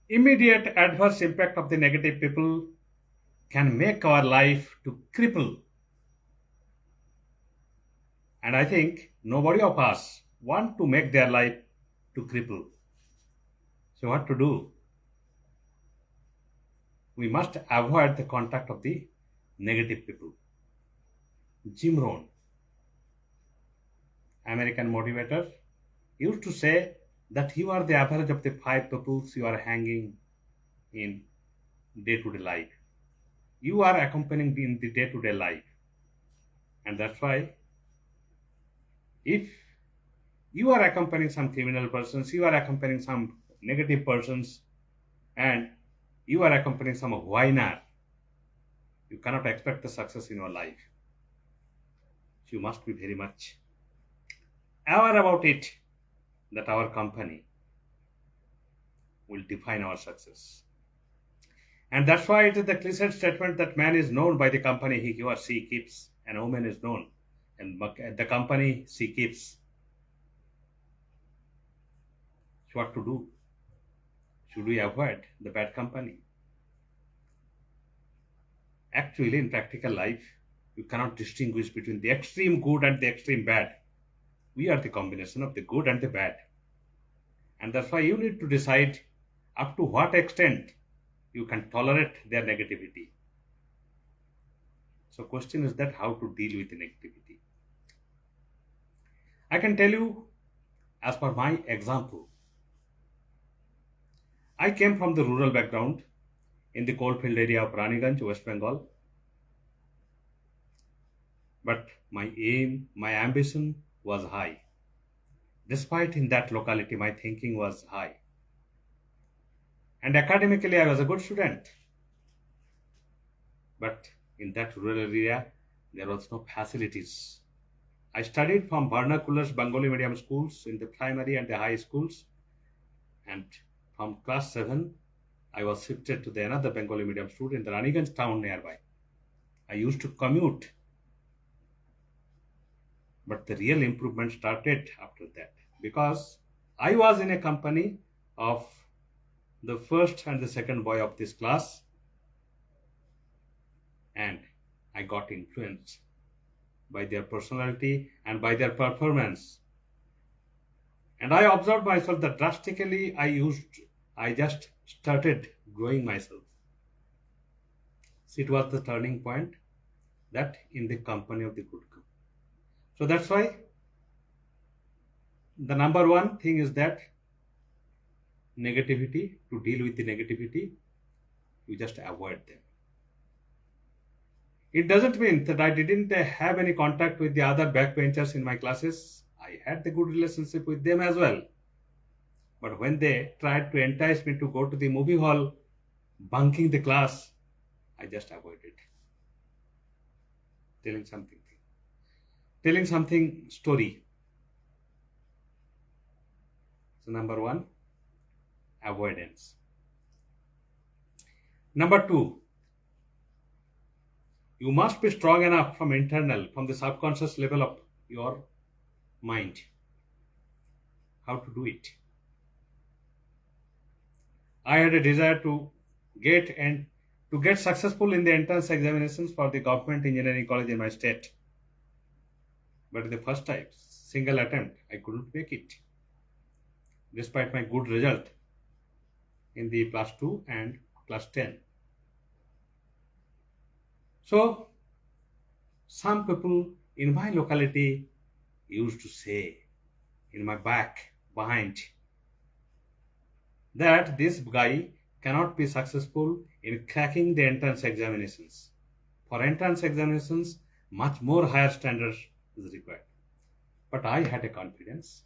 Immediate adverse impact of the negative people can make our life to cripple. And I think nobody of us want to make their life to cripple. So what to do? We must avoid the contact of the negative people. Jim Rohn, American motivator, used to say that you are the average of the five peoples you are hanging in day-to-day life. You are accompanying in the day-to-day life. And that's why if you are accompanying some criminal persons, you are accompanying some negative persons, and you are accompanying some whiner, you cannot expect the success in your life. You must be very much aware about it, that our company will define our success. And that's why it is the cliched statement that man is known by the company he or she keeps, and woman is known and the company she keeps. So what to do? Should we avoid the bad company? Actually, in practical life, you cannot distinguish between the extreme good and the extreme bad. We are the combination of the good and the bad. And that's why you need to decide up to what extent you can tolerate their negativity. So question is that how to deal with the negativity. I can tell you as per my example. I came from the rural background in the coalfield area of Raniganj, West Bengal. But my aim, my ambition was high. Despite in that locality, my thinking was high. And academically, I was a good student. But in that rural area, there was no facilities. I studied from vernaculars Bengali medium schools in the primary and the high schools. And from class 7, I was shifted to the another Bengali medium school in the Raniganj town nearby. I used to commute. But the real improvement started after that, because I was in a company of the first and the second boy of this class, and I got influenced by their personality and by their performance. And I observed myself that drastically I just started growing myself. So it was the turning point, that in the company of the good company. So that's why the number one thing is that negativity, to deal with the negativity, you just avoid them. It doesn't mean that I didn't have any contact with the other backbenchers in my classes. I had the good relationship with them as well. But when they tried to entice me to go to the movie hall, bunking the class, I just avoided. Telling something story. So number one, avoidance. Number two, you must be strong enough from the subconscious level of your mind. How to do it? I had a desire to get successful in the entrance examinations for the government engineering college in my state. But in the first time, single attempt, I couldn't make it, despite my good result in the class 2 and class 10. So, some people in my locality used to say in my behind, that this guy cannot be successful in cracking the entrance examinations. For entrance examinations, much more higher standards is required. But I had a confidence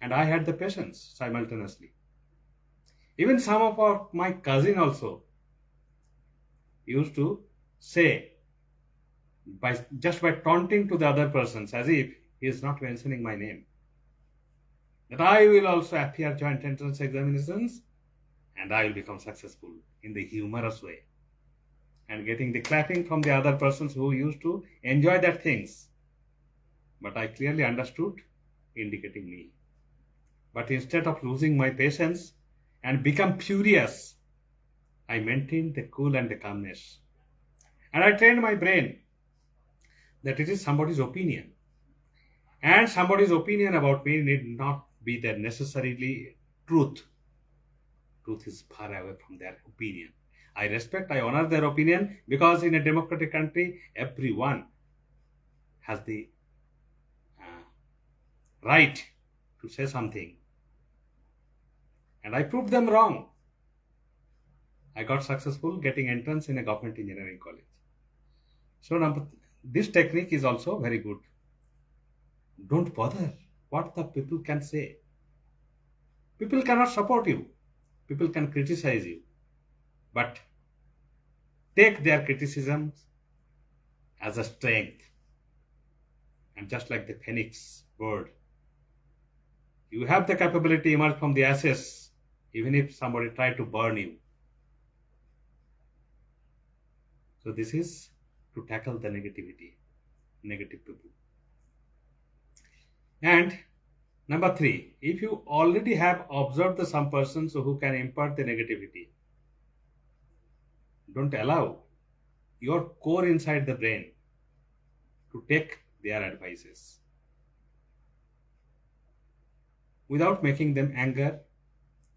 and I had the patience simultaneously. Even some of my cousin also used to say, just by taunting to the other persons, as if he is not mentioning my name, that I will also appear joint entrance examinations and I will become successful in the humorous way, and getting the clapping from the other persons who used to enjoy that things. But I clearly understood, indicating me. But instead of losing my patience, and become furious, I maintained the cool and the calmness. And I trained my brain that it is somebody's opinion. And somebody's opinion about me need not be the necessarily truth. Truth is far away from their opinion. I respect, I honor their opinion because in a democratic country, everyone has the uh, right to say something. And I proved them wrong. I got successful getting entrance in a government engineering college. So this technique is also very good. Don't bother what the people can say. People cannot support you. People can criticize you. But take their criticisms as a strength. And just like the phoenix bird, you have the capability to emerge from the ashes even if somebody tried to burn you. So this is to tackle the negativity, negative people. And number 3, if you already have observed some persons who can impart the negativity, don't allow your core inside the brain to take their advices without making them anger.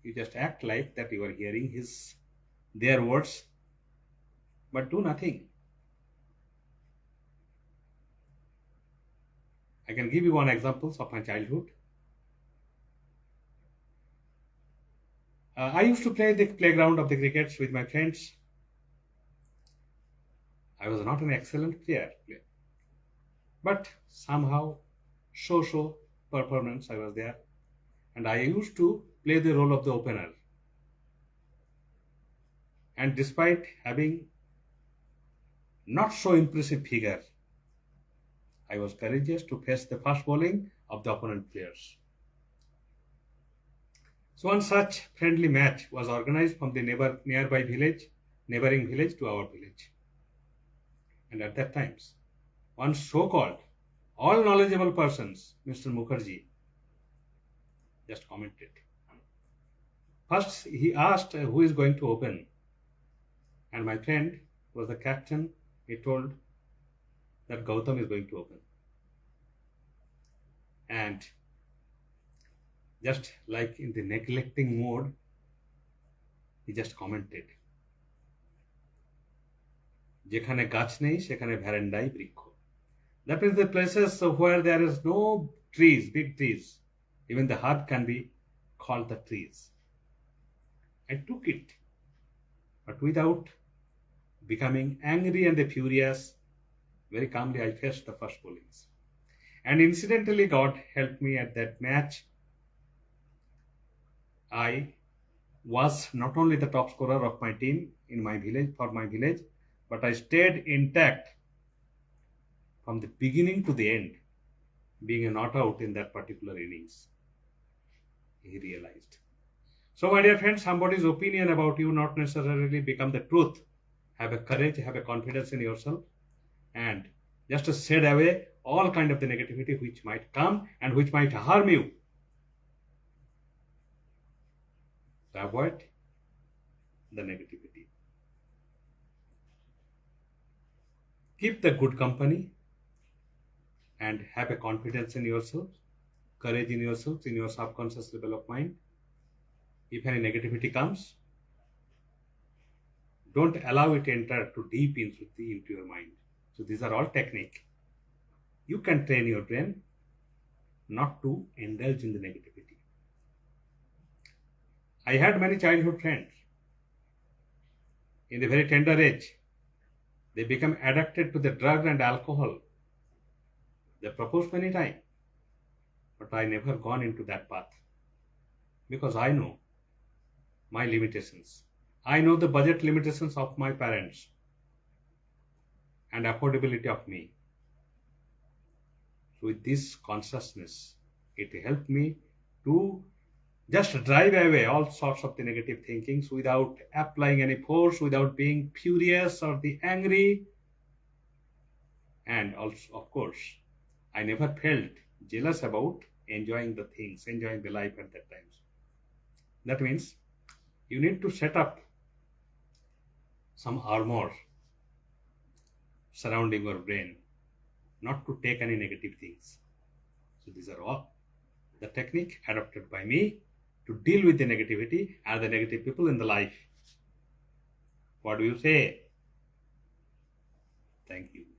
You just act like that you are hearing their words, but do nothing. I can give you one example of my childhood. I used to play the playground of the crickets with my friends. I was not an excellent player, but somehow so performance I was there, and I used to play the role of the opener. And despite having not so impressive figure, I was courageous to face the fast bowling of the opponent players. So one such friendly match was organized from the neighboring village to our village. And at that times, one so-called all knowledgeable persons, Mr. Mukherjee, just commented. First, he asked who is going to open. And my friend was the captain. He told that Gautam is going to open. And just like in the neglecting mode, he just commented, যেখানে গাছ নেই সেখানে ভ্যারেন্ডাই বৃক্ষ. That means the places where there is no trees, big trees, even the herb can be called the trees. I took it, but without becoming angry and furious, very calmly I faced the first bowlings. And incidentally, God helped me at that match. I was not only the top scorer of my team in my village, for my village, but I stayed intact from the beginning to the end, being a not out in that particular innings. He realized. So, my dear friends, somebody's opinion about you not necessarily become the truth. Have a courage, have a confidence in yourself, and just to shed away all kind of the negativity which might come and which might harm you. To avoid the negativity. Keep the good company and have a confidence in yourself, courage in yourself, in your subconscious level of mind. If any negativity comes, don't allow it to enter too deep into your mind. So these are all technique. You can train your brain not to indulge in the negativity. I had many childhood friends. In the very tender age, they become addicted to the drug and alcohol. They proposed many times, but I never gone into that path because I know my limitations. I know the budget limitations of my parents and affordability of me. So with this consciousness, it helped me to just drive away all sorts of the negative thinkings without applying any force, without being furious or the angry. And also, of course, I never felt jealous about enjoying the things, enjoying the life at that time. That means You need to set up some armor surrounding your brain, not to take any negative things. So these are all the technique adopted by me to deal with the negativity and the negative people in the life. What do you say? Thank you.